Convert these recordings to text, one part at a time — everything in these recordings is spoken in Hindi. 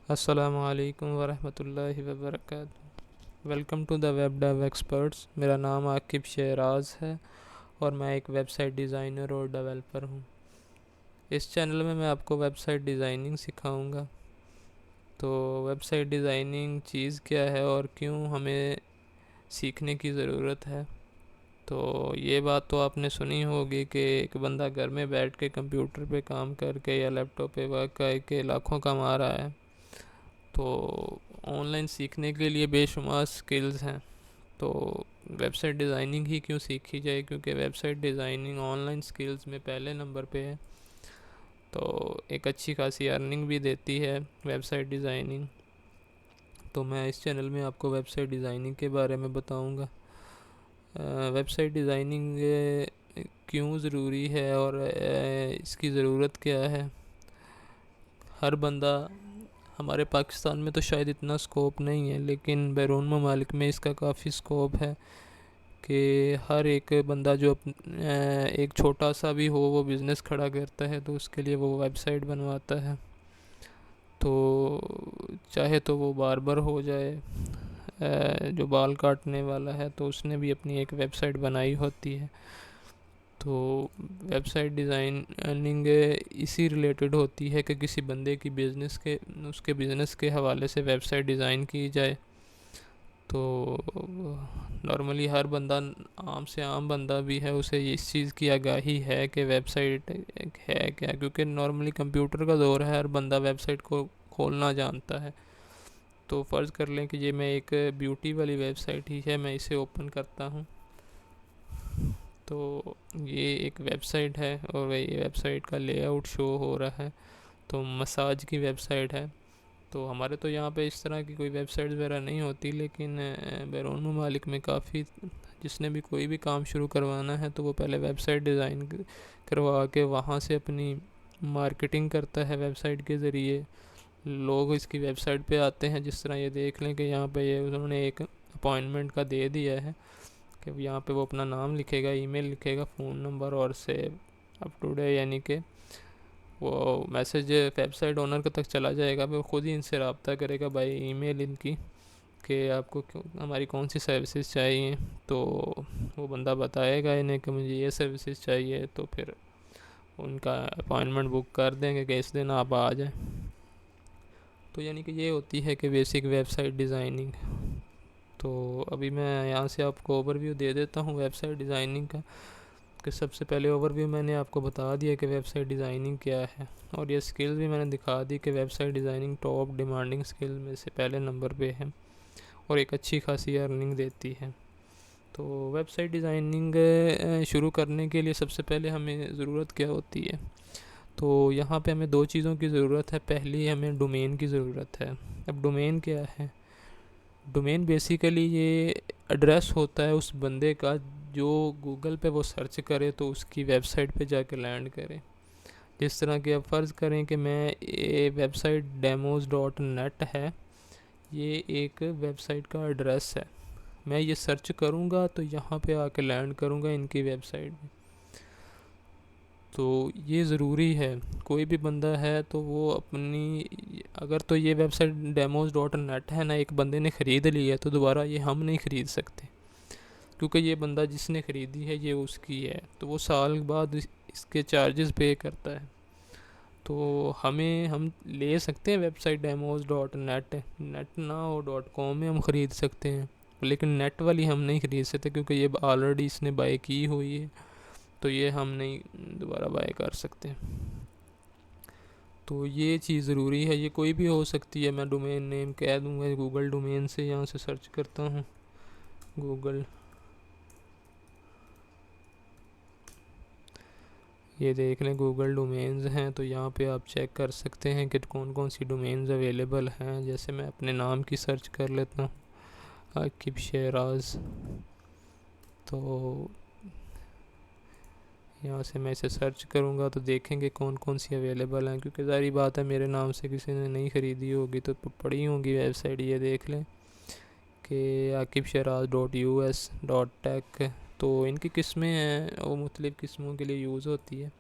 अस्सलामु अलैकुम वरहमतुल्लाहि वबरकातुहू। Welcome to the web dev experts. मेरा नाम आकिब शहराज है और मैं एक वेबसाइट डिज़ाइनर और डेवलपर हूँ। इस चैनल में मैं आपको वेबसाइट डिज़ाइनिंग सिखाऊंगा। तो वेबसाइट डिज़ाइनिंग चीज़ क्या है और क्यों हमें सीखने की ज़रूरत है। तो ये बात तो आपने सुनी होगी कि एक बंदा घर में बैठ के कंप्यूटर पे काम करके या लैपटॉप पे वर्क करके लाखों कमा रहा है। तो ऑनलाइन सीखने के लिए बेशुमार स्किल्स हैं। तो वेबसाइट डिज़ाइनिंग ही क्यों सीखी जाए, क्योंकि वेबसाइट डिज़ाइनिंग ऑनलाइन स्किल्स में पहले नंबर पे है। तो एक अच्छी खासी अर्निंग भी देती है वेबसाइट डिज़ाइनिंग। तो मैं इस चैनल में आपको वेबसाइट डिज़ाइनिंग के बारे में बताऊंगा। वेबसाइट डिज़ाइनिंग क्यों ज़रूरी है और इसकी ज़रूरत क्या है। हर बंदा, हमारे पाकिस्तान में तो शायद इतना स्कोप नहीं है, लेकिन बैरून ममालिक में इसका काफ़ी स्कोप है कि हर एक बंदा जो एक छोटा सा भी हो वो बिज़नेस खड़ा करता है तो उसके लिए वो वेबसाइट बनवाता है। तो चाहे तो वो बार्बर हो जाए, जो बाल काटने वाला है, तो उसने भी अपनी एक वेबसाइट बनाई होती है। तो वेबसाइट डिज़ाइनिंग इसी रिलेटेड होती है कि किसी बंदे की बिज़नेस के उसके बिज़नेस के हवाले से वेबसाइट डिज़ाइन की जाए। तो नॉर्मली हर बंदा, आम से आम बंदा भी है, उसे इस चीज़ की आगाही है कि वेबसाइट है क्या, क्योंकि नॉर्मली कंप्यूटर का दौर है, हर बंदा वेबसाइट को खोलना जानता है। तो फ़र्ज़ कर लें कि ये मैं एक ब्यूटी वाली वेबसाइट ही है, मैं इसे ओपन करता हूँ। तो ये एक वेबसाइट है और ये वेबसाइट का लेआउट शो हो रहा है। तो मसाज की वेबसाइट है। तो हमारे तो यहाँ पे इस तरह की कोई वेबसाइट वगैरह नहीं होती, लेकिन बैरून ममालिक में काफ़ी, जिसने भी कोई भी काम शुरू करवाना है तो वो पहले वेबसाइट डिज़ाइन करवा के वहाँ से अपनी मार्केटिंग करता है। वेबसाइट के ज़रिए लोग इसकी वेबसाइट पे आते हैं। जिस तरह ये देख लें कि यहाँ पे ये उन्होंने एक अपॉइंटमेंट का दे दिया है कि यहाँ पे वो अपना नाम लिखेगा, ईमेल लिखेगा, फ़ोन नंबर और सेव अप टू डे, यानी कि वो मैसेज वेबसाइट ओनर के तक चला जाएगा। वो खुद ही इनसे रब्ता करेगा बाय ईमेल इनकी कि आपको हमारी कौन सी सर्विसेज चाहिए। तो वो बंदा बताएगा इन्हें कि मुझे ये सर्विसेज चाहिए, तो फिर उनका अपॉइंटमेंट बुक कर देंगे कि इस दिन आप आ जाएं। तो यानी कि ये होती है कि बेसिक वेबसाइट डिज़ाइनिंग। तो अभी मैं यहाँ से आपको ओवरव्यू दे देता हूँ वेबसाइट डिज़ाइनिंग का। कि सबसे पहले ओवरव्यू मैंने आपको बता दिया कि वेबसाइट डिज़ाइनिंग क्या है, और ये स्किल्स भी मैंने दिखा दी कि website designing top demanding skill में से पहले नंबर पे है और एक अच्छी खासी अर्निंग देती है। तो वेबसाइट डिज़ाइनिंग शुरू करने के लिए सबसे पहले हमें ज़रूरत क्या होती है। तो यहाँ पे हमें दो चीज़ों की ज़रूरत है। पहली हमें डोमेन की ज़रूरत है। अब डोमेन क्या है? डोमेन बेसिकली ये एड्रेस होता है उस बंदे का जो गूगल पे वो सर्च करे तो उसकी वेबसाइट पे जाके लैंड करे। जिस तरह कि अब फ़र्ज़ करें कि मैं ये वेबसाइट demos.net है, ये एक वेबसाइट का एड्रेस है। मैं ये सर्च करूँगा तो यहाँ पे आके लैंड करूँगा इनकी वेबसाइट में। तो ये ज़रूरी है। कोई भी बंदा है तो वो अपनी, अगर तो ये वेबसाइट demos.net है ना, एक बंदे ने ख़रीद ली है तो दोबारा ये हम नहीं ख़रीद सकते, क्योंकि ये बंदा जिसने ख़रीदी है ये उसकी है। तो वो साल बाद इसके चार्जेस पे करता है। तो हम ले सकते हैं वेबसाइट demos.net, नेट ना हो .com में हम ख़रीद सकते हैं, लेकिन नेट वाली हम नहीं ख़रीद सकते क्योंकि ये ऑलरेडी इसने बाय की हुई है, तो ये हम नहीं दोबारा बाय कर सकते। तो ये चीज़ ज़रूरी है। ये कोई भी हो सकती है। मैं डोमेन नेम कह दूँगा गूगल डोमेन से, यहाँ से सर्च करता हूँ गूगल। ये देख लें गूगल डोमेन्स हैं, तो यहाँ पे आप चेक कर सकते हैं कि कौन कौन सी डोमेन्स अवेलेबल हैं। जैसे मैं अपने नाम की सर्च कर लेता हूँ, आकिब शहराज। तो यहाँ से मैं इसे सर्च करूँगा तो देखेंगे कौन कौन सी अवेलेबल हैं, क्योंकि ज़ाहिर बात है मेरे नाम से किसी ने नहीं ख़रीदी होगी तो पड़ी होंगी वेबसाइट। ये देख लें कि आकिब शहराज .us.tech। तो इनकी किस्में हैं, वो मुख्तलिफ़ किस्मों के लिए यूज़ होती है।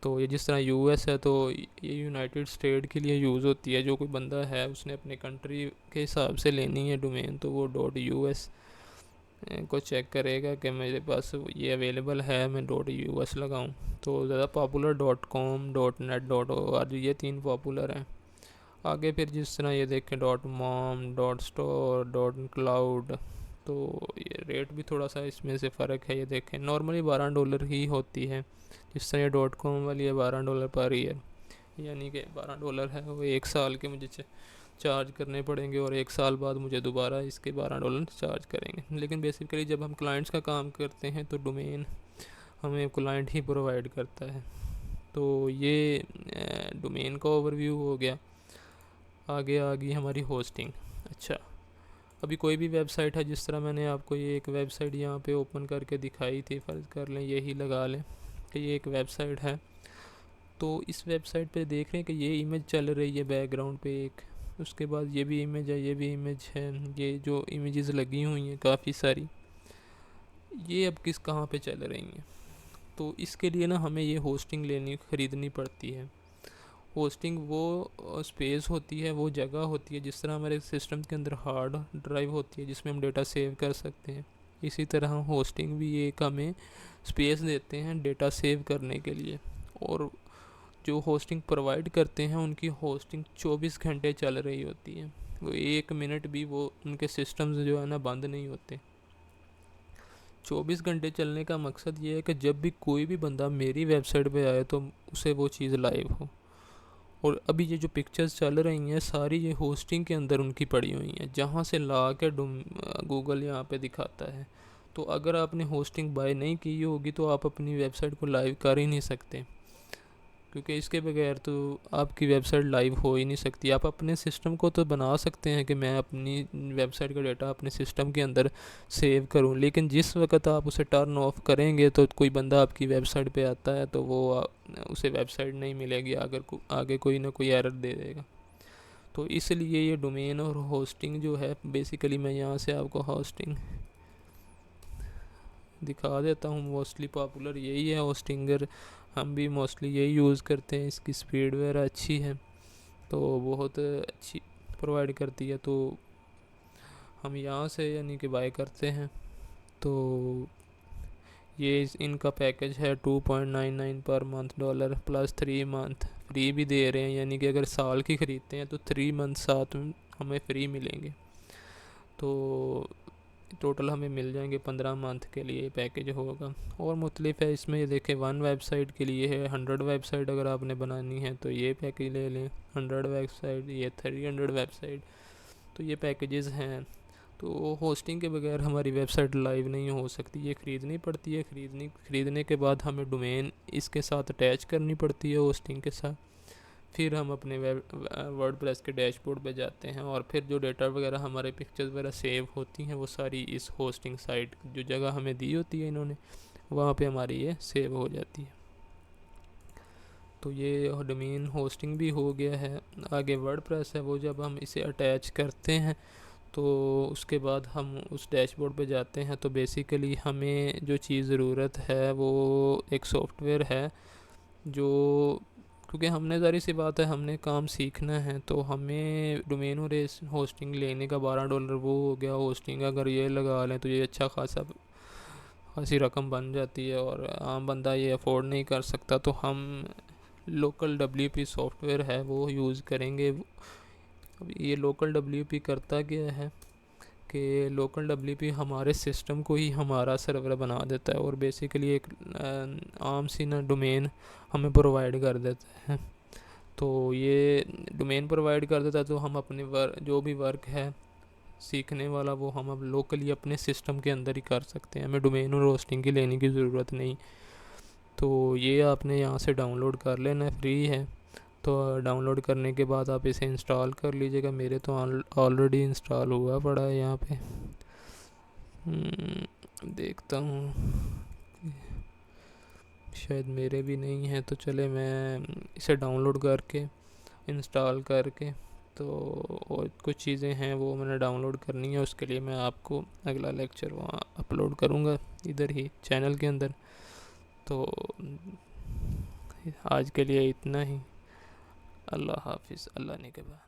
तो ये जिस तरह यूएस है तो ये यूनाइटेड स्टेट के लिए यूज़ होती है। जो कोई बंदा है उसने अपने कंट्री के हिसाब से लेनी है डोमेन, तो वो .us को चेक करेगा कि मेरे पास ये अवेलेबल है, मैं .us लगाऊं। तो ज़्यादा पॉपुलर .com, .net, .org ये 3 पॉपुलर हैं। आगे फिर जिस तरह ये देखें .mom, .store, .cloud, तो ये रेट भी थोड़ा सा इसमें से फ़र्क है। ये देखें नॉर्मली $12 ही होती है, जिस तरह ये .com वाली है $12 पर ईयर, यानी कि $12 है वो 1 साल के मुझे चार्ज करने पड़ेंगे और 1 साल बाद मुझे दोबारा इसके $12 चार्ज करेंगे। लेकिन बेसिकली जब हम क्लाइंट्स का काम करते हैं तो डोमेन हमें क्लाइंट ही प्रोवाइड करता है। तो ये डोमेन का ओवरव्यू हो गया। आगे आ गई हमारी होस्टिंग। अच्छा, अभी कोई भी वेबसाइट है, जिस तरह मैंने आपको ये एक वेबसाइट यहाँ पे ओपन करके दिखाई थी, फ़र्ज़ कर लें यही लगा लें कि ये एक वेबसाइट है। तो इस वेबसाइट पे देख रहे हैं कि ये इमेज चल रही है बैकग्राउंड पे एक, उसके बाद ये भी इमेज है, ये भी इमेज है, ये जो इमेजेस लगी हुई हैं काफ़ी सारी, ये अब कहाँ पे चल रही हैं। तो इसके लिए ना हमें ये होस्टिंग ख़रीदनी पड़ती है। होस्टिंग वो स्पेस होती है, वो जगह होती है, जिस तरह हमारे सिस्टम के अंदर हार्ड ड्राइव होती है जिसमें हम डेटा सेव कर सकते हैं, इसी तरह होस्टिंग भी एक हमें स्पेस देते हैं डेटा सेव करने के लिए। और जो होस्टिंग प्रोवाइड करते हैं उनकी होस्टिंग 24 घंटे चल रही होती है, वो 1 मिनट भी वो उनके सिस्टम्स जो है ना बंद नहीं होते। 24 घंटे चलने का मकसद ये है कि जब भी कोई भी बंदा मेरी वेबसाइट पे आए तो उसे वो चीज़ लाइव हो। और अभी ये जो पिक्चर्स चल रही हैं सारी ये होस्टिंग के अंदर उनकी पड़ी हुई हैं, जहाँ से ला के गूगल यहाँ पे दिखाता है। तो अगर आपने होस्टिंग बाय नहीं की होगी तो आप अपनी वेबसाइट को लाइव कर ही नहीं सकते, क्योंकि इसके बगैर तो आपकी वेबसाइट लाइव हो ही नहीं सकती। आप अपने सिस्टम को तो बना सकते हैं कि मैं अपनी वेबसाइट का डेटा अपने सिस्टम के अंदर सेव करूं, लेकिन जिस वक्त आप उसे टर्न ऑफ करेंगे तो कोई बंदा आपकी वेबसाइट पे आता है तो वो उसे वेबसाइट नहीं मिलेगी, अगर आगे कोई ना कोई एरर दे देगा। तो इसलिए ये डोमेन और होस्टिंग जो है, बेसिकली मैं यहाँ से आपको होस्टिंग दिखा देता हूँ। मोस्टली पॉपुलर यही है होस्टिंगर, हम भी मोस्टली यही यूज़ करते हैं। इसकी स्पीड वगैरह अच्छी है, तो बहुत अच्छी प्रोवाइड करती है, तो हम यहाँ से यानी कि बाय करते हैं। तो ये इनका पैकेज है 2.99 per month dollar plus 3 month free भी दे रहे हैं, यानी कि अगर साल की ख़रीदते हैं तो 3 मंथ साथ में हमें फ्री मिलेंगे। तो टोटल हमें मिल जाएंगे 15 मंथ के लिए पैकेज होगा। और मुख्तलिफ है इसमें, ये देखें 1 वेबसाइट के लिए है, 100 वेबसाइट अगर आपने बनानी है तो ये पैकेज ले लें, 100 वेबसाइट, ये 300 वेबसाइट, तो ये पैकेजेस हैं। तो होस्टिंग के बगैर हमारी वेबसाइट लाइव नहीं हो सकती, ये ख़रीदनी पड़ती है। ख़रीदने के बाद हमें डोमेन इसके साथ अटैच करनी पड़ती है होस्टिंग के साथ। फिर हम अपने वर्डप्रेस के डैशबोर्ड पे जाते हैं और फिर जो डेटा वगैरह हमारे पिक्चर्स वगैरह सेव होती हैं वो सारी इस होस्टिंग साइट जो जगह हमें दी होती है इन्होंने, वहाँ पे हमारी ये सेव हो जाती है। तो ये डोमेन होस्टिंग भी हो गया है। आगे वर्डप्रेस है, वो जब हम इसे अटैच करते हैं तो उसके बाद हम उस डैशबोर्ड पे जाते हैं। तो बेसिकली हमें जो चीज़ ज़रूरत है वो एक सॉफ्टवेयर है, जो क्योंकि हमने ज़ाहिर सी बात है हमने काम सीखना है, तो हमें डोमेन और होस्टिंग लेने का $12 वो हो गया। होस्टिंग अगर ये लगा लें तो ये अच्छा खासी रकम बन जाती है और आम बंदा ये अफोर्ड नहीं कर सकता। तो हम लोकल WP सॉफ्टवेयर है वो यूज़ करेंगे। अब ये लोकल WP करता क्या है कि लोकल WP हमारे सिस्टम को ही हमारा सर्वर बना देता है और बेसिकली एक आम सी ना डोमेन हमें प्रोवाइड कर देता है। तो ये डोमेन प्रोवाइड कर देता है, तो हम अपने जो भी वर्क है सीखने वाला वो हम अब लोकली अपने सिस्टम के अंदर ही कर सकते हैं, हमें डोमेन और होस्टिंग की लेने की ज़रूरत नहीं। तो ये आपने यहाँ से डाउनलोड कर लेना, फ्री है। तो डाउनलोड करने के बाद आप इसे इंस्टॉल कर लीजिएगा। मेरे तो ऑलरेडी इंस्टॉल हुआ पड़ा है यहाँ पे। देखता हूँ, शायद मेरे भी नहीं है, तो चले मैं इसे डाउनलोड करके इंस्टॉल करके, तो और कुछ चीज़ें हैं वो मैंने डाउनलोड करनी है, उसके लिए मैं आपको अगला लेक्चर वहाँ अपलोड करूँगा इधर ही चैनल के अंदर। तो आज के लिए इतना ही। अल्लाह हाफिज़, अल्लाह निगहबान।